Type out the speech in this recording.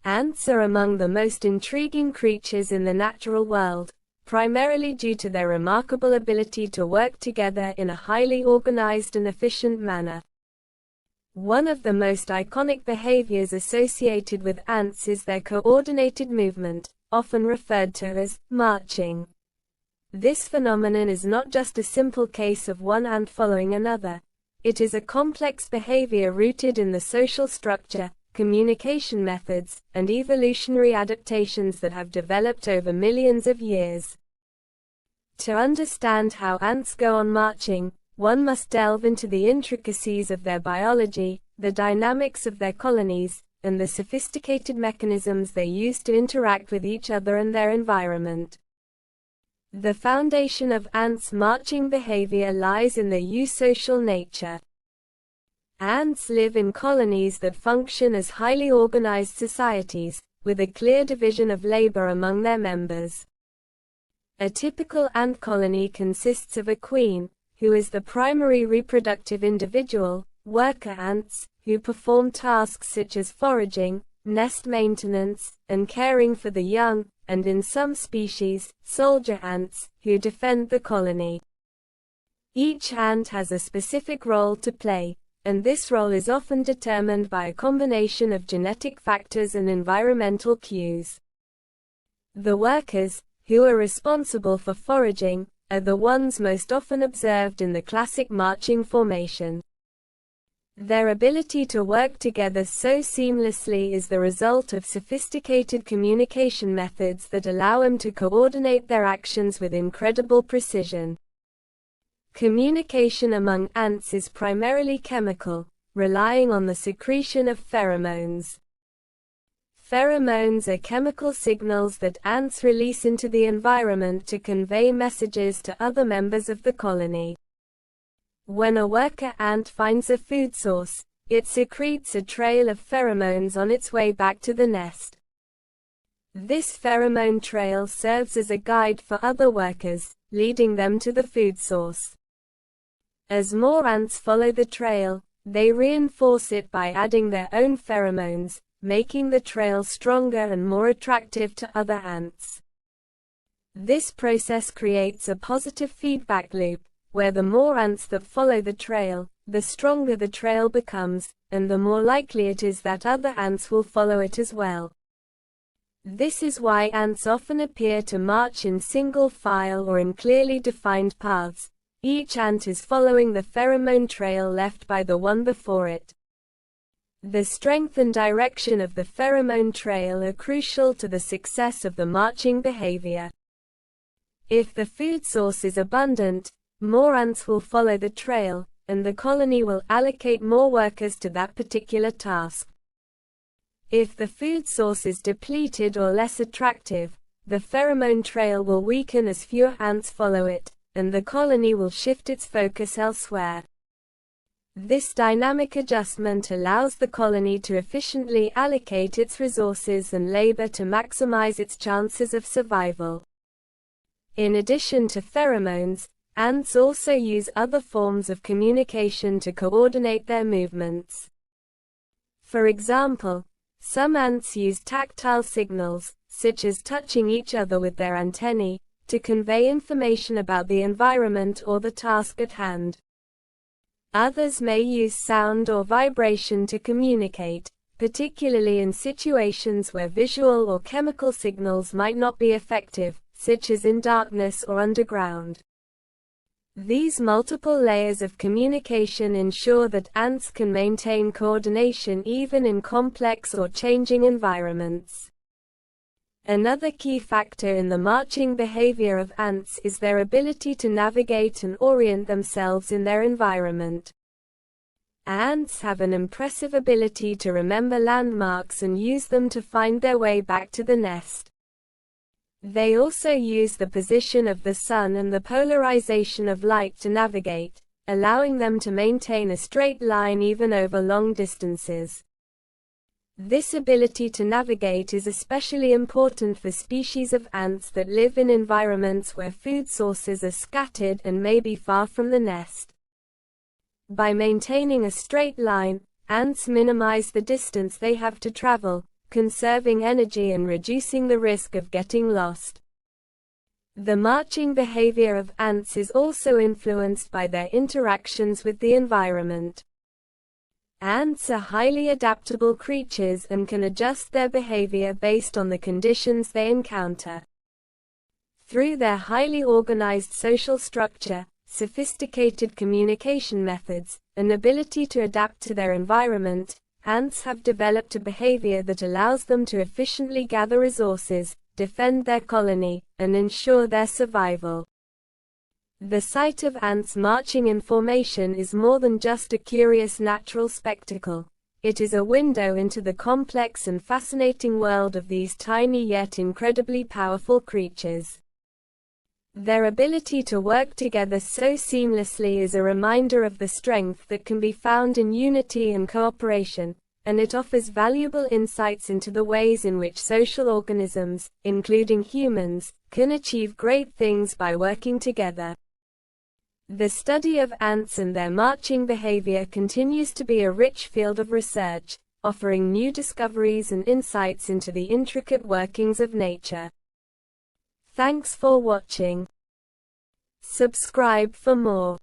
Ants are among the most intriguing creatures in the natural world, primarily due to their remarkable ability to work together in a highly organized and efficient manner. One of the most iconic behaviors associated with ants is their coordinated movement, often referred to as marching. This phenomenon is not just a simple case of one ant following another. It is a complex behavior rooted in the social structure, communication methods, and evolutionary adaptations that have developed over millions of years. To understand how ants go on marching, one must delve into the intricacies of their biology, the dynamics of their colonies, and the sophisticated mechanisms they use to interact with each other and their environment. The foundation of ants' marching behavior lies in their eusocial nature. Ants live in colonies that function as highly organized societies, with a clear division of labor among their members. A typical ant colony consists of a queen, who is the primary reproductive individual, worker ants, who perform tasks such as foraging, nest maintenance, and caring for the young, and in some species, soldier ants, who defend the colony. Each ant has a specific role to play, and this role is often determined by a combination of genetic factors and environmental cues. The workers, who are responsible for foraging, are the ones most often observed in the classic marching formation. Their ability to work together so seamlessly is the result of sophisticated communication methods that allow them to coordinate their actions with incredible precision. Communication among ants is primarily chemical, relying on the secretion of pheromones. Pheromones are chemical signals that ants release into the environment to convey messages to other members of the colony. When a worker ant finds a food source, it secretes a trail of pheromones on its way back to the nest. This pheromone trail serves as a guide for other workers, leading them to the food source. As more ants follow the trail, they reinforce it by adding their own pheromones, making the trail stronger and more attractive to other ants. This process creates a positive feedback loop, where the more ants that follow the trail, the stronger the trail becomes, and the more likely it is that other ants will follow it as well. This is why ants often appear to march in single file or in clearly defined paths. Each ant is following the pheromone trail left by the one before it. The strength and direction of the pheromone trail are crucial to the success of the marching behavior. If the food source is abundant, more ants will follow the trail, and the colony will allocate more workers to that particular task. If the food source is depleted or less attractive, the pheromone trail will weaken as fewer ants follow it, and the colony will shift its focus elsewhere. This dynamic adjustment allows the colony to efficiently allocate its resources and labor to maximize its chances of survival. In addition to pheromones, ants also use other forms of communication to coordinate their movements. For example, some ants use tactile signals, such as touching each other with their antennae, to convey information about the environment or the task at hand. Others may use sound or vibration to communicate, particularly in situations where visual or chemical signals might not be effective, such as in darkness or underground. These multiple layers of communication ensure that ants can maintain coordination even in complex or changing environments. Another key factor in the marching behavior of ants is their ability to navigate and orient themselves in their environment. Ants have an impressive ability to remember landmarks and use them to find their way back to the nest. They also use the position of the sun and the polarization of light to navigate, allowing them to maintain a straight line even over long distances. This ability to navigate is especially important for species of ants that live in environments where food sources are scattered and may be far from the nest. By maintaining a straight line, ants minimize the distance they have to travel, conserving energy and reducing the risk of getting lost. The marching behavior of ants is also influenced by their interactions with the environment. Ants are highly adaptable creatures and can adjust their behavior based on the conditions they encounter. Through their highly organized social structure, sophisticated communication methods, and ability to adapt to their environment, ants have developed a behavior that allows them to efficiently gather resources, defend their colony, and ensure their survival. The sight of ants marching in formation is more than just a curious natural spectacle. It is a window into the complex and fascinating world of these tiny yet incredibly powerful creatures. Their ability to work together so seamlessly is a reminder of the strength that can be found in unity and cooperation, and it offers valuable insights into the ways in which social organisms, including humans, can achieve great things by working together. The study of ants and their marching behavior continues to be a rich field of research, offering new discoveries and insights into the intricate workings of nature. Thanks for watching. Subscribe for more.